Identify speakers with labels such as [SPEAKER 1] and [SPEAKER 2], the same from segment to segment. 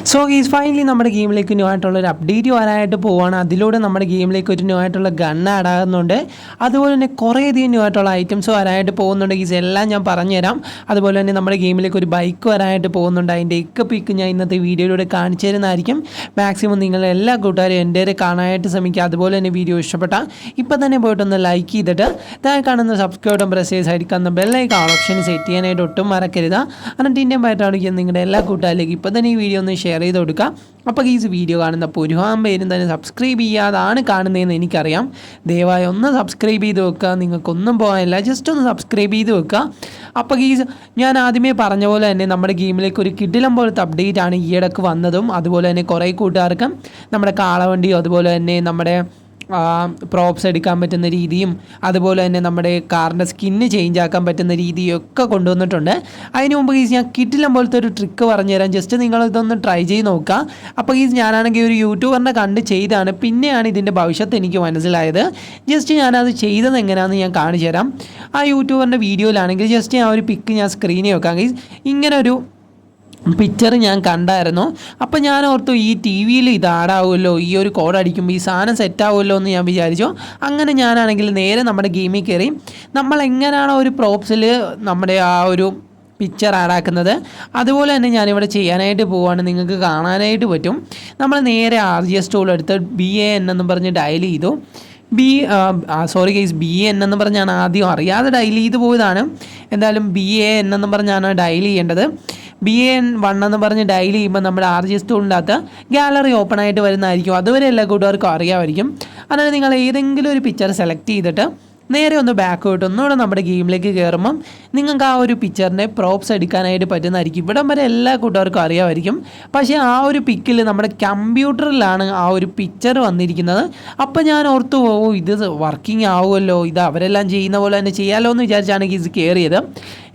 [SPEAKER 1] So ഗീസ് finally നമ്മുടെ ഗെയിമിലേക്ക് new ആയിട്ടുള്ളൊരു update വരാനായിട്ട് പോവുകയാണ്. അതിലൂടെ നമ്മുടെ ഗെയിമിലേക്ക് ഒരു ന്യൂ ആയിട്ടുള്ള ഗൺ ആഡ് ആകുന്നുണ്ട്. അതുപോലെ തന്നെ കുറേയധികം ന്യൂ ആയിട്ടുള്ള ഐറ്റംസ് വരാനായിട്ട് പോകുന്നുണ്ട്. ഗീസ് എല്ലാം ഞാൻ പറഞ്ഞുതരാം. അതുപോലെ തന്നെ നമ്മുടെ ഗെയിമിലേക്ക് ഒരു ബൈക്ക് വരാനായിട്ട് പോകുന്നുണ്ട്. അതിൻ്റെ പിക്ക് ഞാൻ ഇന്നത്തെ വീഡിയോയിലൂടെ കാണിച്ചു തരുന്നതായിരിക്കും. മാക്സിമം നിങ്ങൾ എല്ലാ കൂട്ടുകാരും എൻ്റെ വരെ കാണാനായിട്ട് ശ്രമിക്കുക. അതുപോലെ തന്നെ വീഡിയോ ഇഷ്ടപ്പെട്ടാൽ ഇപ്പം തന്നെ പോയിട്ടൊന്ന് ലൈക്ക് ചെയ്തിട്ട് താഴെ കാണുന്ന സബ്സ്ക്രൈബ് പ്രസ് ചെയ്ത് സൈഡിൽ കാണുന്ന ബെല്ലൈക്കൺ ഓപ്ഷൻ സെറ്റ് ചെയ്യാനായിട്ട് ഒട്ടും മറക്കരുത്. എന്നിട്ട് ഇന്ത്യൻ ആയിട്ടാണെങ്കിൽ നിങ്ങളുടെ എല്ലാ കൂട്ടുകാരിലേക്ക് ഇപ്പം തന്നെ ഈ വീഡിയോ ഒന്ന് ഷെയർ ചെയ്ത് കൊടുക്കുക. അപ്പോൾ ഈ വീഡിയോ കാണുന്ന ഒരുപാട് പേരും തന്നെ സബ്സ്ക്രൈബ് ചെയ്യാതാണ് കാണുന്നതെന്ന് എനിക്കറിയാം. ദയവായി ഒന്ന് സബ്സ്ക്രൈബ് ചെയ്ത് വെക്കുക. നിങ്ങൾക്കൊന്നും പോകാനില്ല, ജസ്റ്റ് ഒന്ന് സബ്സ്ക്രൈബ് ചെയ്ത് വെക്കുക. അപ്പോൾ ഞാൻ ആദ്യമേ പറഞ്ഞ പോലെ തന്നെ നമ്മുടെ ഗെയിമിലേക്ക് ഒരു കിടിലം പോലത്തെ അപ്ഡേറ്റ് ആണ് ഈയിടക്ക് വന്നതും. അതുപോലെ തന്നെ കുറേ കൂട്ടുകാർക്ക് നമ്മുടെ കാളവണ്ടിയോ അതുപോലെ തന്നെ നമ്മുടെ പ്രോപ്സ് എടുക്കാൻ പറ്റുന്ന രീതിയും അതുപോലെ തന്നെ നമ്മുടെ കാറിൻ്റെ സ്കിന്ന് ചേഞ്ച് ആക്കാൻ പറ്റുന്ന രീതിയൊക്കെ കൊണ്ടുവന്നിട്ടുണ്ട്. അതിന് മുമ്പ് ഞാൻ കിട്ടില്ലം പോലത്തെ ഒരു ട്രിക്ക് പറഞ്ഞുതരാം. ജസ്റ്റ് നിങ്ങളിതൊന്ന് ട്രൈ ചെയ്ത് നോക്കുക. അപ്പോൾ ഞാനാണെങ്കിൽ ഒരു യൂട്യൂബറിനെ കണ്ട് ചെയ്താണ്, പിന്നെയാണ് ഇതിൻ്റെ ഭവിഷ്യത്ത് എനിക്ക് മനസ്സിലായത്. ജസ്റ്റ് ഞാനത് ചെയ്തത് എങ്ങനെയാണെന്ന് ഞാൻ കാണിച്ചു തരാം. ആ യൂട്യൂബറിൻ്റെ വീഡിയോയിലാണെങ്കിൽ ജസ്റ്റ് ഞാൻ ഒരു പിക്ക് ഞാൻ സ്ക്രീനിൽ വെക്കാം. ഇങ്ങനെ ഒരു പിക്ചർ ഞാൻ കണ്ടായിരുന്നു. അപ്പോൾ ഞാൻ ഓർത്തു ഈ ടി വിയിൽ ഇത് ആടാവുമല്ലോ, ഈ ഒരു കോഡ് അടിക്കുമ്പോൾ ഈ സാധനം സെറ്റാവുമല്ലോ എന്ന് ഞാൻ വിചാരിച്ചു. അങ്ങനെ ഞാനാണെങ്കിൽ നേരെ നമ്മുടെ ഗെയിമിൽ കയറി നമ്മൾ എങ്ങനെയാണോ ഒരു പ്രോപ്സിൽ നമ്മുടെ ആ ഒരു പിക്ചർ ആഡാക്കുന്നത് അതുപോലെ തന്നെ ഞാനിവിടെ ചെയ്യാനായിട്ട് പോവുകയാണ്. നിങ്ങൾക്ക് കാണാനായിട്ട് പറ്റും. നമ്മൾ നേരെ RGS ടൂൾ എടുത്ത് BAN എന്ന് പറഞ്ഞ് ഡയൽ ചെയ്തു. BAN എന്ന് പറഞ്ഞാണ് ആദ്യം അറിയാതെ ഡയൽ ചെയ്ത് പോയതാണ്. എന്തായാലും BAN എന്ന് പറഞ്ഞാണ് ഡയൽ ചെയ്യേണ്ടത്. BAN1 എന്ന് പറഞ്ഞ് ഡയൽ ചെയ്യുമ്പോൾ നമ്മുടെ RGS ടൂളിൻ്റെ അകത്ത് ഗാലറി ഓപ്പൺ ആയിട്ട് വരുന്നതായിരിക്കും. അതുവരെ എല്ലാ കൂട്ടുകാർക്കും അറിയാമായിരിക്കും. അതായത് നിങ്ങൾ ഏതെങ്കിലും ഒരു പിക്ചർ സെലക്ട് ചെയ്തിട്ട് നേരെ ഒന്ന് ബാക്കോട്ട് ഒന്നുകൂടെ നമ്മുടെ ഗെയിമിലേക്ക് കയറുമ്പം നിങ്ങൾക്ക് ആ ഒരു പിക്ചറിനെ പ്രോപ്സ് എടുക്കാനായിട്ട് പറ്റുന്നതായിരിക്കും. ഇവിടം വരെ എല്ലാ കൂട്ടുകാർക്കും അറിയാമായിരിക്കും. പക്ഷേ ആ ഒരു പിക്കിൽ നമ്മുടെ കമ്പ്യൂട്ടറിലാണ് ആ ഒരു പിക്ചർ വന്നിരിക്കുന്നത്. അപ്പോൾ ഞാൻ ഓർത്തു ഇത് വർക്കിംഗ് ആവുമല്ലോ, ഇത് അവരെല്ലാം ചെയ്യുന്ന പോലെ തന്നെ ചെയ്യാമല്ലോ എന്ന് വിചാരിച്ചാണ് ഇത് കയറിയത്.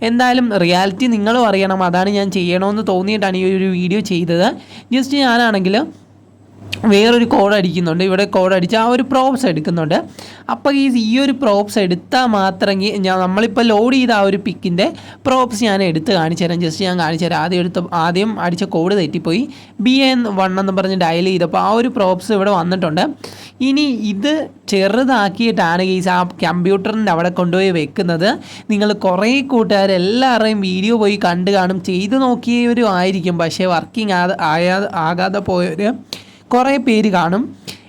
[SPEAKER 1] എന്തായാലും റിയാലിറ്റി നിങ്ങളും അറിയണം. അതാണ് ഞാൻ ചെയ്യണമെന്ന് തോന്നിയിട്ടാണ് ഈ ഒരു വീഡിയോ ചെയ്തത്. ജസ്റ്റ് ഞാനാണെങ്കിൽ വേറൊരു കോഡ് അടിക്കുന്നുണ്ട്. ഇവിടെ കോഡ് അടിച്ച് ആ ഒരു പ്രോപ്സ് എടുക്കുന്നുണ്ട്. അപ്പോൾ ഈ ഒരു പ്രോപ്സ് എടുത്താൽ മാത്രമേ നമ്മളിപ്പോൾ ലോഡ് ചെയ്ത ആ ഒരു പിക്കിൻ്റെ പ്രോപ്സ് ഞാൻ എടുത്ത് കാണിച്ചു തരാം. ജസ്റ്റ് ഞാൻ കാണിച്ചു തരാം. ആദ്യം അടിച്ച കോഡ് തെറ്റിപ്പോയി. BAN1 എന്ന് പറഞ്ഞ് ഡയൽ ചെയ്തപ്പോൾ ആ ഒരു പ്രോപ്സ് ഇവിടെ വന്നിട്ടുണ്ട്. ഇനി ഇത് ചെറുതാക്കിയിട്ടാണ് ആ കമ്പ്യൂട്ടറിൻ്റെ അവിടെ കൊണ്ടുപോയി വെക്കുന്നത്. നിങ്ങൾ കുറേ കൂട്ടുകാരെല്ലാവരുടെയും വീഡിയോ പോയി കണ്ട് കാണും, ചെയ്ത് നോക്കിയവരും ആയിരിക്കും. പക്ഷേ വർക്കിംഗ് ആകാതെ പോയവർ കുറേ പേര് കാണും.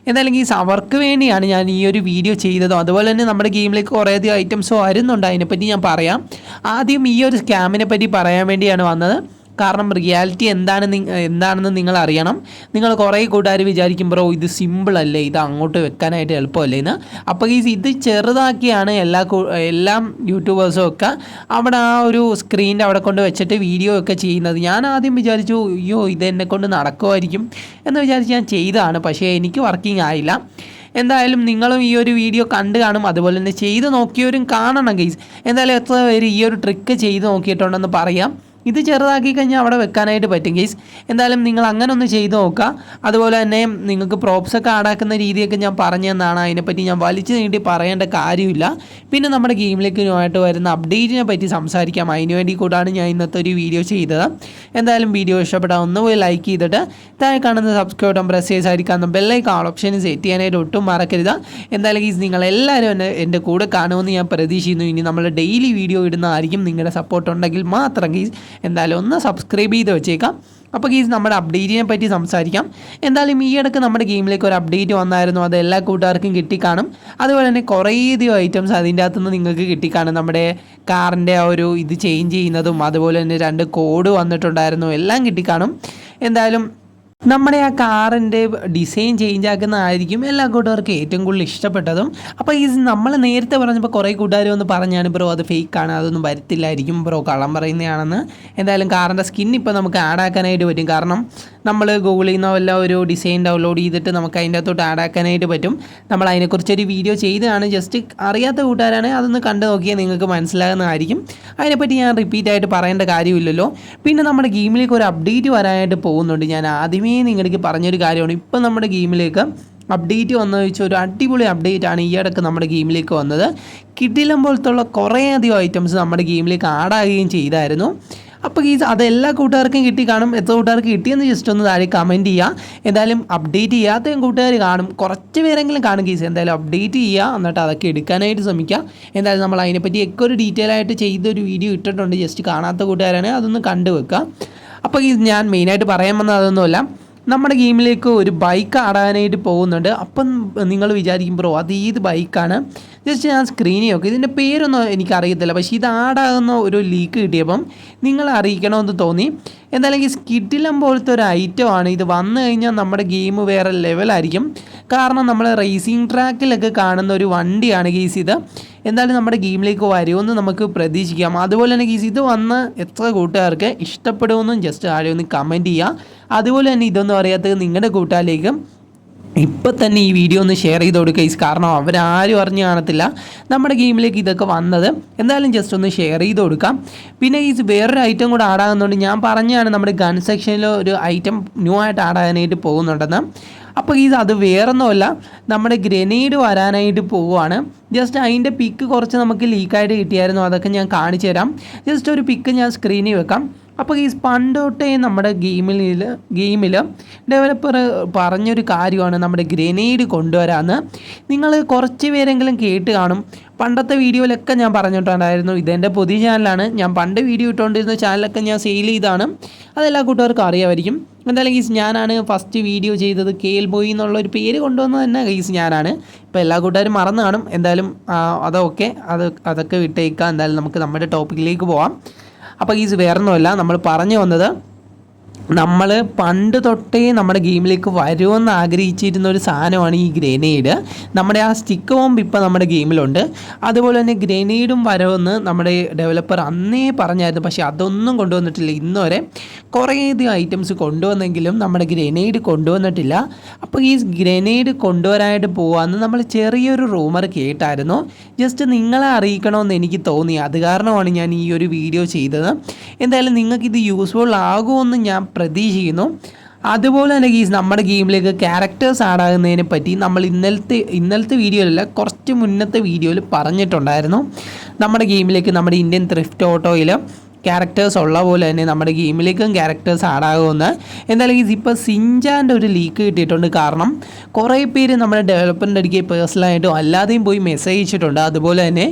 [SPEAKER 1] എന്തായാലും അവർക്ക് വേണ്ടിയാണ് ഞാൻ ഈ ഒരു വീഡിയോ ചെയ്തതും. അതുപോലെ തന്നെ നമ്മുടെ ഗെയിമിലേക്ക് കുറേയധികം ഐറ്റംസ് വരുന്നുണ്ട്. അതിനെപ്പറ്റി ഞാൻ പറയാം. ആദ്യം ഈ ഒരു സ്കാമിനെ പറ്റി പറയാൻ വേണ്ടിയാണ് വന്നത്. കാരണം റിയാലിറ്റി എന്താണെന്ന് നിങ്ങൾ അറിയണം. നിങ്ങൾ കുറേ കൂട്ടുകാർ വിചാരിക്കും ബ്രോ ഇത് സിമ്പിളല്ലേ, ഇത് അങ്ങോട്ട് വെക്കാനായിട്ട് എളുപ്പമല്ലേ എന്ന്. അപ്പോൾ ഇത് ചെറുതാക്കിയാണ് എല്ലാം യൂട്യൂബേഴ്സും ഒക്കെ അവിടെ ആ ഒരു സ്ക്രീനിൻ്റെ അവിടെ കൊണ്ട് വെച്ചിട്ട് വീഡിയോ ഒക്കെ ചെയ്യുന്നത്. ഞാൻ ആദ്യം വിചാരിച്ചു അയ്യോ ഇത് എന്നെ കൊണ്ട് നടക്കുമായിരിക്കും എന്ന് വിചാരിച്ച് ഞാൻ ചെയ്തതാണ്. പക്ഷേ എനിക്ക് വർക്കിംഗ് ആയില്ല. എന്തായാലും നിങ്ങളും ഈ ഒരു വീഡിയോ കണ്ട് കാണും. അതുപോലെ തന്നെ ചെയ്ത് നോക്കിയവരും കാണണം ഗൈസ്. എന്തായാലും എത്ര പേര് ഈ ഒരു ട്രിക്ക് ചെയ്ത് നോക്കിയിട്ടുണ്ടെന്ന് പറയാം. ഇത് ചെറുതാക്കി കഴിഞ്ഞാൽ അവിടെ വെക്കാനായിട്ട് പറ്റും ഗൈസ്. എന്തായാലും നിങ്ങൾ അങ്ങനെ ഒന്ന് ചെയ്ത് നോക്കുക. അതുപോലെ തന്നെ നിങ്ങൾക്ക് പ്രോപ്സൊക്കെ ആഡാക്കുന്ന രീതിയൊക്കെ ഞാൻ പറഞ്ഞു തന്നാണ്. അതിനെപ്പറ്റി ഞാൻ വലിച്ചു നീട്ടി പറയേണ്ട കാര്യമില്ല. പിന്നെ നമ്മുടെ ഗെയിമിലേക്ക് ആയിട്ട് വരുന്ന അപ്ഡേറ്റിനെ പറ്റി സംസാരിക്കാം. അതിന് വേണ്ടി കൂടാണ് ഞാൻ ഇന്നത്തെ ഒരു വീഡിയോ ചെയ്തത്. എന്തായാലും വീഡിയോ ഇഷ്ടപ്പെട്ടാൽ ഒന്ന് പോയി ലൈക്ക് ചെയ്തിട്ട് താഴെ കാണുന്ന സബ്സ്ക്രൈബ് പ്രസ് ചെയ്ത് സാധിക്കാവുന്ന ബെല്ലൈക്കൺ ഓപ്ഷൻ സെറ്റ് ചെയ്യാനായിട്ട് ഒട്ടും മറക്കരുത്. എന്തായാലും ഗൈസ് നിങ്ങളെല്ലാവരും എൻ്റെ കൂടെ കാണുമെന്ന് ഞാൻ പ്രതീക്ഷിക്കുന്നു. ഇനി നമ്മൾ ഡെയിലി വീഡിയോ ഇടുന്നതായിരിക്കും. നിങ്ങളുടെ സപ്പോർട്ട് ഉണ്ടെങ്കിൽ മാത്രം ഗൈസ് എന്തായാലും ഒന്ന് സബ്സ്ക്രൈബ് ചെയ്ത് വെച്ചേക്കാം. അപ്പോൾ നമ്മുടെ അപ്ഡേറ്റിനെ പറ്റി സംസാരിക്കാം. എന്തായാലും ഈ ഇടയ്ക്ക് നമ്മുടെ ഗെയിമിലേക്ക് ഒരു അപ്ഡേറ്റ് വന്നായിരുന്നു. അത് എല്ലാ കൂട്ടുകാർക്കും കിട്ടിക്കാണും. അതുപോലെ തന്നെ കുറേയധികം ഐറ്റംസ് അതിൻ്റെ അകത്തുനിന്ന് നിങ്ങൾക്ക് കിട്ടിക്കാണും. നമ്മുടെ കാറിൻ്റെ ആ ഒരു ഇത് ചേഞ്ച് ചെയ്യുന്നതും അതുപോലെ തന്നെ 2 കോഡ് വന്നിട്ടുണ്ടായിരുന്നു, എല്ലാം കിട്ടിക്കാണും. എന്തായാലും നമ്മുടെ ആ കാറിൻ്റെ ഡിസൈൻ ചേഞ്ച് ആക്കുന്നതായിരിക്കും എല്ലാ കൂട്ടുകാർക്കും ഏറ്റവും കൂടുതൽ ഇഷ്ടപ്പെട്ടതും. അപ്പോൾ നമ്മൾ നേരത്തെ പറഞ്ഞപ്പോൾ കുറേ കൂട്ടുകാർ വന്ന് പറഞ്ഞാണ് ബ്രോ അത് ഫേക്കാണ്, അതൊന്നും വരത്തില്ലായിരിക്കും ബ്രോ, കള്ളം പറയുന്നതാണെന്ന്. എന്തായാലും കാറിൻ്റെ സ്കിൻ ഇപ്പോൾ നമുക്ക് ആഡ് ആക്കാനായിട്ട് പറ്റും. കാരണം നമ്മൾ ഗൂഗിളിൽ നിന്നോ വല്ല ഒരു ഡിസൈൻ ഡൗൺലോഡ് ചെയ്തിട്ട് നമുക്ക് അതിൻ്റെ അകത്തോട്ട് ആഡ് ആക്കാനായിട്ട് പറ്റും. നമ്മൾ അതിനെക്കുറിച്ചൊരു വീഡിയോ ചെയ്തതാണ്. ജസ്റ്റ് അറിയാത്ത കൂട്ടുകാരാണെങ്കിൽ അതൊന്ന് കണ്ടു നോക്കിയാൽ നിങ്ങൾക്ക് മനസ്സിലാകുന്നതായിരിക്കും. അതിനെപ്പറ്റി ഞാൻ റിപ്പീറ്റായിട്ട് പറയേണ്ട കാര്യമില്ലല്ലോ. പിന്നെ നമ്മുടെ ഗെയിമിലേക്ക് ഒരു അപ്ഡേറ്റ് വരാനായിട്ട് പോകുന്നുണ്ട്. ഞാൻ ആദ്യമേ നിങ്ങൾക്ക് പറഞ്ഞൊരു കാര്യമാണ്. ഇപ്പം നമ്മുടെ ഗെയിമിലേക്ക് അപ്ഡേറ്റ് വന്നു വെച്ചാൽ ഒരു അടിപൊളി അപ്ഡേറ്റാണ് ഈ ഇടയ്ക്ക് നമ്മുടെ ഗെയിമിലേക്ക് വന്നത്. കിടിലം പോലത്തുള്ള കുറേയധികം ഐറ്റംസ് നമ്മുടെ ഗെയിമിലേക്ക് ആഡാകുകയും ചെയ്തായിരുന്നു. അപ്പോൾ ഗീസ് അതെല്ലാ കൂട്ടുകാർക്കും കിട്ടി കാണും. എത്ര കൂട്ടുകാർക്ക് കിട്ടിയെന്ന് ജസ്റ്റ് ഒന്ന് താഴെ കമൻറ്റ് ചെയ്യുക. എന്തായാലും അപ്ഡേറ്റ് ചെയ്യാത്തയും കൂട്ടുകാർ കാണും, കുറച്ച് പേരെങ്കിലും കാണും ഗീസ്. എന്തായാലും അപ്ഡേറ്റ് ചെയ്യുക, എന്നിട്ട് അതൊക്കെ എടുക്കാനായിട്ട് ശ്രമിക്കുക. എന്തായാലും നമ്മൾ അതിനെപ്പറ്റിയൊക്കെ ഒരു ഡീറ്റെയിൽ ആയിട്ട് ചെയ്തൊരു വീഡിയോ ഇട്ടിട്ടുണ്ട്. ജസ്റ്റ് കാണാത്ത കൂട്ടുകാരാണ് അതൊന്ന് കണ്ടുവെക്കുക. അപ്പോൾ ഈ ഞാൻ മെയിനായിട്ട് പറയാൻ വന്നത് അതൊന്നുമല്ല, നമ്മുടെ ഗെയിമിലേക്ക് ഒരു ബൈക്ക് ആടാനായിട്ട് പോകുന്നുണ്ട്. അപ്പം നിങ്ങൾ വിചാരിക്കും ബ്രോ അത് ഏത് ബൈക്കാണ്? ജസ്റ്റ് ഞാൻ സ്ക്രീനിൽ നോക്കി, ഇതിൻ്റെ പേരൊന്നും എനിക്കറിയത്തില്ല, പക്ഷേ ഇത് ആടാകുന്ന ഒരു ലീക്ക് കിട്ടിയപ്പം നിങ്ങളെ അറിയിക്കണമെന്ന് തോന്നി. എന്തായാലും ഈ സ്കിഡിലം പോലത്തെ ഒരു ഐറ്റമാണ്. ഇത് വന്നു കഴിഞ്ഞാൽ നമ്മുടെ ഗെയിം വേറെ ലെവലായിരിക്കും. കാരണം നമ്മൾ റേസിംഗ് ട്രാക്കിലൊക്കെ കാണുന്ന ഒരു വണ്ടിയാണ് ഗീസ് ഇത്. എന്തായാലും നമ്മുടെ ഗെയിമിലേക്ക് വരുമെന്ന് നമുക്ക് പ്രതീക്ഷിക്കാം. അതുപോലെ തന്നെ ഗീസ് ഇത് വന്ന് എത്ര കൂട്ടുകാർക്ക് ഇഷ്ടപ്പെടുമെന്നും ജസ്റ്റ് ആരും ഒന്ന് കമൻറ്റ് ചെയ്യുക. അതുപോലെ തന്നെ ഇതൊന്നും അറിയാത്തത് നിങ്ങളുടെ കൂട്ടുകാരിലേക്ക് ഇപ്പം തന്നെ ഈ വീഡിയോ ഒന്ന് ഷെയർ ചെയ്ത് കൊടുക്കുക ഗൈസ്. കാരണം അവരാരും അറിഞ്ഞു കാണത്തില്ല നമ്മുടെ ഗെയിമിലേക്ക് ഇതൊക്കെ വന്നത്. എന്തായാലും ജസ്റ്റ് ഒന്ന് ഷെയർ ചെയ്ത് കൊടുക്കാം. പിന്നെ ഈ വേറൊരു ഐറ്റം കൂടെ ആടാകുന്നുണ്ട്. ഞാൻ പറഞ്ഞാണ് നമ്മുടെ ഗൺ സെക്ഷനിൽ ഒരു ഐറ്റം ന്യൂ ആയിട്ട് ആടാനായിട്ട് പോകുന്നുണ്ടെന്ന്. അപ്പോൾ അത് വേറൊന്നുമല്ല, നമ്മുടെ ഗ്രനേഡ് വരാനായിട്ട് പോവുകയാണ്. ജസ്റ്റ് അതിൻ്റെ പിക്ക് കുറച്ച് നമുക്ക് ലീക്കായിട്ട് കിട്ടിയായിരുന്നു, അതൊക്കെ ഞാൻ കാണിച്ചു തരാം. ജസ്റ്റ് ഒരു പിക്ക് ഞാൻ സ്ക്രീനിൽ വെക്കാം. അപ്പോൾ പണ്ട് തൊട്ടേ നമ്മുടെ ഗെയിമിൽ ഡെവലപ്പർ പറഞ്ഞൊരു കാര്യമാണ് നമ്മുടെ ഗ്രനേഡ് കൊണ്ടുവരാമെന്ന്. നിങ്ങൾ കുറച്ച് പേരെങ്കിലും കേട്ട് കാണും. പണ്ടത്തെ വീഡിയോയിലൊക്കെ ഞാൻ പറഞ്ഞിട്ടുണ്ടായിരുന്നു. ഇതെൻ്റെ പുതിയ ചാനലാണ്. ഞാൻ പണ്ട് വീഡിയോ ഇട്ടുകൊണ്ടിരുന്ന ചാനലൊക്കെ ഞാൻ സെയിൽ ചെയ്താണ്. അതെല്ലാ കൂട്ടുകാർക്കും അറിയാമായിരിക്കും. എന്തായാലും ഗീസ് ഞാനാണ് ഫസ്റ്റ് വീഡിയോ ചെയ്തത്. കേൽ ബോയ് എന്നുള്ളൊരു പേര് കൊണ്ടുവന്നത് തന്നെ ഗീസ് ഞാനാണ്. ഇപ്പോൾ എല്ലാ കൂട്ടുകാരും മറന്നു കാണും. എന്തായാലും അതൊക്കെ വിട്ടേക്കാം. എന്തായാലും നമുക്ക് നമ്മുടെ ടോപ്പിക്കിലേക്ക് പോവാം. അപ്പോൾ ഗീസ് വേറൊന്നുമല്ല, നമ്മൾ പറഞ്ഞു വന്നത് നമ്മൾ പണ്ട് തൊട്ടേ നമ്മുടെ ഗെയിമിലേക്ക് വരുമെന്ന് ആഗ്രഹിച്ചിരുന്ന ഒരു സാധനമാണ് ഈ ഗ്രനേഡ്. നമ്മുടെ ആ സ്റ്റിക്ക് ബോംബ് ഇപ്പോൾ നമ്മുടെ ഗെയിമിലുണ്ട്. അതുപോലെ തന്നെ ഗ്രനേഡും വരുമെന്ന് നമ്മുടെ ഡെവലപ്പർ അന്നേ പറഞ്ഞായിരുന്നു. പക്ഷേ അതൊന്നും കൊണ്ടുവന്നിട്ടില്ല. ഇന്ന് വരെ കുറേയധികം ഐറ്റംസ് കൊണ്ടുവന്നെങ്കിലും നമ്മുടെ ഗ്രനേഡ് കൊണ്ടുവന്നിട്ടില്ല. അപ്പോൾ ഈ ഗ്രനേഡ് കൊണ്ടുവരാനായിട്ട് പോകാമെന്ന് നമ്മൾ ചെറിയൊരു റൂമർ കേട്ടായിരുന്നു. ജസ്റ്റ് നിങ്ങളെ അറിയിക്കണമെന്ന് എനിക്ക് തോന്നി. അത് കാരണമാണ് ഞാൻ ഈ ഒരു വീഡിയോ ചെയ്തത്. എന്തായാലും നിങ്ങൾക്കിത് യൂസ്ഫുൾ ആകുമെന്ന് ഞാൻ പ്രതീക്ഷിക്കുന്നു. അതുപോലെ തന്നെ ഗീസ് നമ്മുടെ ഗെയിമിലേക്ക് ക്യാരക്ടേഴ്സ് ആഡാകുന്നതിനെ പറ്റി നമ്മൾ ഇന്നലത്തെ വീഡിയോയിലല്ല, കുറച്ച് മുന്നത്തെ വീഡിയോയിൽ പറഞ്ഞിട്ടുണ്ടായിരുന്നു. നമ്മുടെ ഗെയിമിലേക്ക് നമ്മുടെ ഇന്ത്യൻ ത്രിഫ്റ്റ് ഓട്ടോയിൽ ക്യാരക്ടേഴ്സ് ഉള്ള പോലെ തന്നെ നമ്മുടെ ഗെയിമിലേക്കും ക്യാരക്ടേഴ്സ് ആഡാകുമെന്ന്. എന്തായാലും ഇപ്പോൾ സിൻചാൻ്റെ ഒരു ലീക്ക് കിട്ടിയിട്ടുണ്ട്. കാരണം കുറേ പേര് നമ്മുടെ ഡെവലപ്പറിൻ്റെ അടുക്കൽ പേഴ്സണലായിട്ടും അല്ലാതെയും പോയി മെസ്സേജ് അയച്ചിട്ടുണ്ട്. അതുപോലെ തന്നെ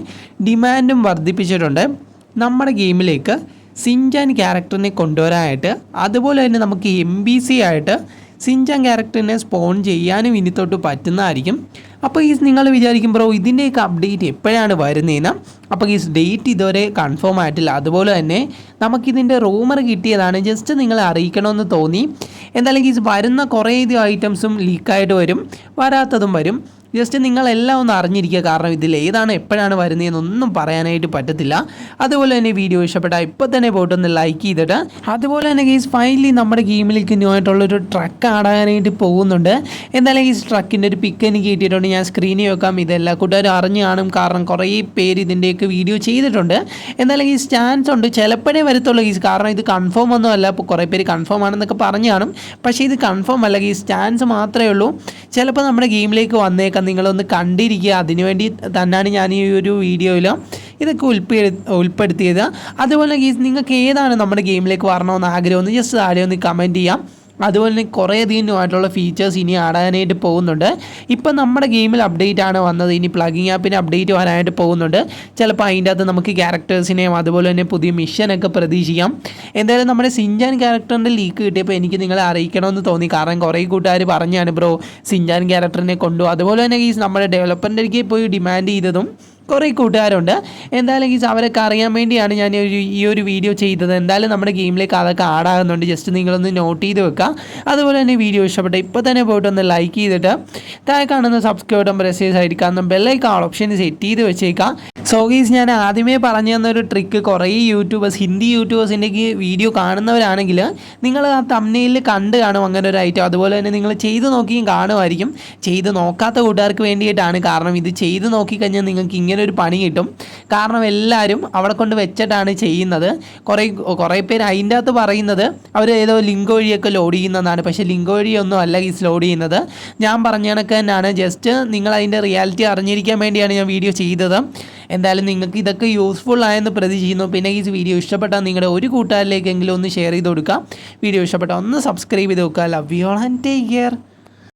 [SPEAKER 1] ഡിമാൻഡും വർദ്ധിപ്പിച്ചിട്ടുണ്ട് നമ്മുടെ ഗെയിമിലേക്ക് സിൻചാൻ ക്യാരക്ടറിനെ കൊണ്ടുവരാനായിട്ട്. അതുപോലെ തന്നെ നമുക്ക് MBC ആയിട്ട് സിൻചാൻ ക്യാരക്ടറിനെ സ്പോൺ ചെയ്യാനും ഇനി തൊട്ട് പറ്റുന്നതായിരിക്കും. അപ്പോൾ നിങ്ങൾ വിചാരിക്കും ബ്രോ ഇതിൻ്റെയൊക്കെ അപ്ഡേറ്റ് എപ്പോഴാണ് വരുന്നതെന്ന്. അപ്പോൾ ഡേറ്റ് ഇതുവരെ കൺഫേം ആയിട്ടില്ല. അതുപോലെ തന്നെ നമുക്കിതിൻ്റെ റൂമർ കിട്ടിയതാണ്, ജസ്റ്റ് നിങ്ങളെ അറിയിക്കണമെന്ന് തോന്നി. എന്തായാലും വരുന്ന കുറേയധികം ഐറ്റംസും ലീക്കായിട്ട് വരും, വരാത്തതും വരും. ജസ്റ്റ് നിങ്ങളെല്ലാം ഒന്ന് അറിഞ്ഞിരിക്കുക. കാരണം ഇതിൽ ഏതാണ് എപ്പോഴാണ് വരുന്നതെന്നൊന്നും പറയാനായിട്ട് പറ്റത്തില്ല. അതുപോലെ തന്നെ വീഡിയോ ഇഷ്ടപ്പെട്ടാൽ ഇപ്പോൾ തന്നെ പോയിട്ടൊന്ന് ലൈക്ക് ചെയ്തിട്ട്, അതുപോലെ തന്നെ ഫൈനലി നമ്മുടെ ഗെയിമിലേക്ക് ന്യൂ ആയിട്ടുള്ളൊരു ട്രക്ക് ആടാനായിട്ട് പോകുന്നുണ്ട്. എന്തായാലും ട്രക്കിൻ്റെ ഒരു പിക്ക് എനിക്ക് കിട്ടിയിട്ടുണ്ട്. ഞാൻ സ്ക്രീനിൽ വെക്കാം. ഇതെല്ലാ കൂട്ടുകാരും അറിഞ്ഞു കാണും. കാരണം കുറേ പേര് ഇതിൻ്റെയൊക്കെ വീഡിയോ ചെയ്തിട്ടുണ്ട്. എന്തായാലും ചാൻസ് ഉണ്ട്, ചിലപ്പോഴേ വരത്തുള്ളൂ കാരണം ഇത് കൺഫേം ഒന്നും അല്ല. ഇപ്പോൾ കുറേ പേര് കൺഫേം ആണെന്നൊക്കെ പറഞ്ഞു കാണും, പക്ഷേ ഇത് കൺഫേം അല്ല. ചാൻസ് മാത്രമേ ഉള്ളൂ. ചിലപ്പോൾ നമ്മുടെ ഗെയിമിലേക്ക് വന്നേക്കാം. നിങ്ങളൊന്ന് കണ്ടിരിക്കുക. അതിനുവേണ്ടി തന്നെയാണ് ഞാൻ ഈ ഒരു വീഡിയോയിൽ ഇതൊക്കെ ഉൾപ്പെടുത്തിയത്. അതുപോലെ നിങ്ങൾക്ക് ഏതാണ് നമ്മുടെ ഗെയിമിലേക്ക് വരണമെന്ന് ആഗ്രഹമെന്ന് ജസ്റ്റ് താഴെ ഒന്ന് കമൻറ്റ് ചെയ്യാം. അതുപോലെ തന്നെ കുറേയധികം ന്യൂ ആയിട്ടുള്ള ഫീച്ചേഴ്സ് ഇനി ആടാനായിട്ട് പോകുന്നുണ്ട്. ഇപ്പം നമ്മുടെ ഗെയിമിൽ അപ്ഡേറ്റ് ആണ് വന്നത്. ഇനി പ്ലഗിങ് ആപ്പിന് അപ്ഡേറ്റ് വരാനായിട്ട് പോകുന്നുണ്ട്. ചിലപ്പോൾ അതിൻ്റെ അകത്ത് നമുക്ക് ക്യാരക്ടേഴ്സിനെയും അതുപോലെ തന്നെ പുതിയ മിഷനൊക്കെ പ്രതീക്ഷിക്കാം. എന്തായാലും നമ്മുടെ സിൻചാൻ ക്യാരക്ടറിൻ്റെ ലീക്ക് കിട്ടിയപ്പോൾ എനിക്ക് നിങ്ങളെ അറിയിക്കണമെന്ന് തോന്നി. കാരണം കുറേ കൂട്ടുകാർ പറഞ്ഞാണ് ബ്രോ സിൻചാൻ ക്യാരക്ടറിനെ കൊണ്ടുപോകും. അതുപോലെ തന്നെ നമ്മുടെ ഡെവലപ്പറിൻ്റെ അടുക്കൽ പോയി ഡിമാൻഡ് ചെയ്തതും കുറേ കൂട്ടുകാരുണ്ട്. എന്തായാലും അവരൊക്കെ അറിയാൻ വേണ്ടിയാണ് ഞാൻ ഈ ഒരു വീഡിയോ ചെയ്തത്. എന്തായാലും നമ്മുടെ ഗെയിമിലേക്ക് അതൊക്കെ ആടാകുന്നുണ്ട്. ജസ്റ്റ് നിങ്ങളൊന്ന് നോട്ട് ചെയ്ത് വെക്കുക. അതുപോലെ തന്നെ വീഡിയോ ഇഷ്ടപ്പെട്ട ഇപ്പോൾ തന്നെ പോയിട്ടൊന്ന് ലൈക്ക് ചെയ്തിട്ട് താഴെ കാണുന്ന സബ്സ്ക്രൈബ് ബട്ടൺ പ്രസ് ചെയ്ത് സൈഡിൽ കാണുന്ന ബെല്ലൈക്കൺ ഓപ്ഷൻ സെറ്റ് ചെയ്ത് വെച്ചേക്കാം. സോ ഞാൻ ആദ്യമേ പറഞ്ഞു തന്നൊരു ട്രിക്ക് കുറേ ഹിന്ദി യൂട്യൂബേഴ്സിൻ്റെ വീഡിയോ കാണുന്നവരാണെങ്കിൽ നിങ്ങൾ ആ തംബ്നെയിലിൽ കണ്ട് കാണും അങ്ങനെ ഒരു ഐറ്റം. അതുപോലെ തന്നെ നിങ്ങൾ ചെയ്ത് നോക്കിയും കാണുമായിരിക്കും. ചെയ്ത് നോക്കാത്ത കൂട്ടുകാർക്ക് വേണ്ടിയിട്ടാണ്. കാരണം ഇത് ചെയ്ത് നോക്കിക്കഴിഞ്ഞാൽ നിങ്ങൾക്ക് ഇങ്ങനെ ഒരു പണി കിട്ടും. കാരണം എല്ലാവരും അവിടെ കൊണ്ട് വെച്ചിട്ടാണ് ചെയ്യുന്നത്. കുറേ പേര് അതിൻ്റെ അകത്ത് പറയുന്നത് അവർ ഏതോ ലിങ്ക് വഴിയൊക്കെ ലോഡ് ചെയ്യുന്നതാണ്. പക്ഷേ ലിങ്ക് വഴിയൊന്നും അല്ല ലോഡ് ചെയ്യുന്നത്. ഞാൻ പറഞ്ഞ കണക്ക് തന്നെയാണ്. ജസ്റ്റ് നിങ്ങൾ അതിൻ്റെ റിയാലിറ്റി അറിഞ്ഞിരിക്കാൻ വേണ്ടിയാണ് ഞാൻ വീഡിയോ ചെയ്തത്. എന്തായാലും നിങ്ങൾക്ക് ഇതൊക്കെ യൂസ്ഫുൾ ആയെന്ന് പ്രതീക്ഷിക്കുന്നു. പിന്നെ ഈ വീഡിയോ ഇഷ്ടപ്പെട്ടാൽ നിങ്ങളുടെ ഒരു കൂട്ടുകാരിലേക്കെങ്കിലും ഒന്ന് ഷെയർ ചെയ്ത് കൊടുക്കുക. വീഡിയോ ഇഷ്ടപ്പെട്ടാൽ ഒന്ന് സബ്സ്ക്രൈബ് ചെയ്ത് നോക്കുക. Love you all and take care.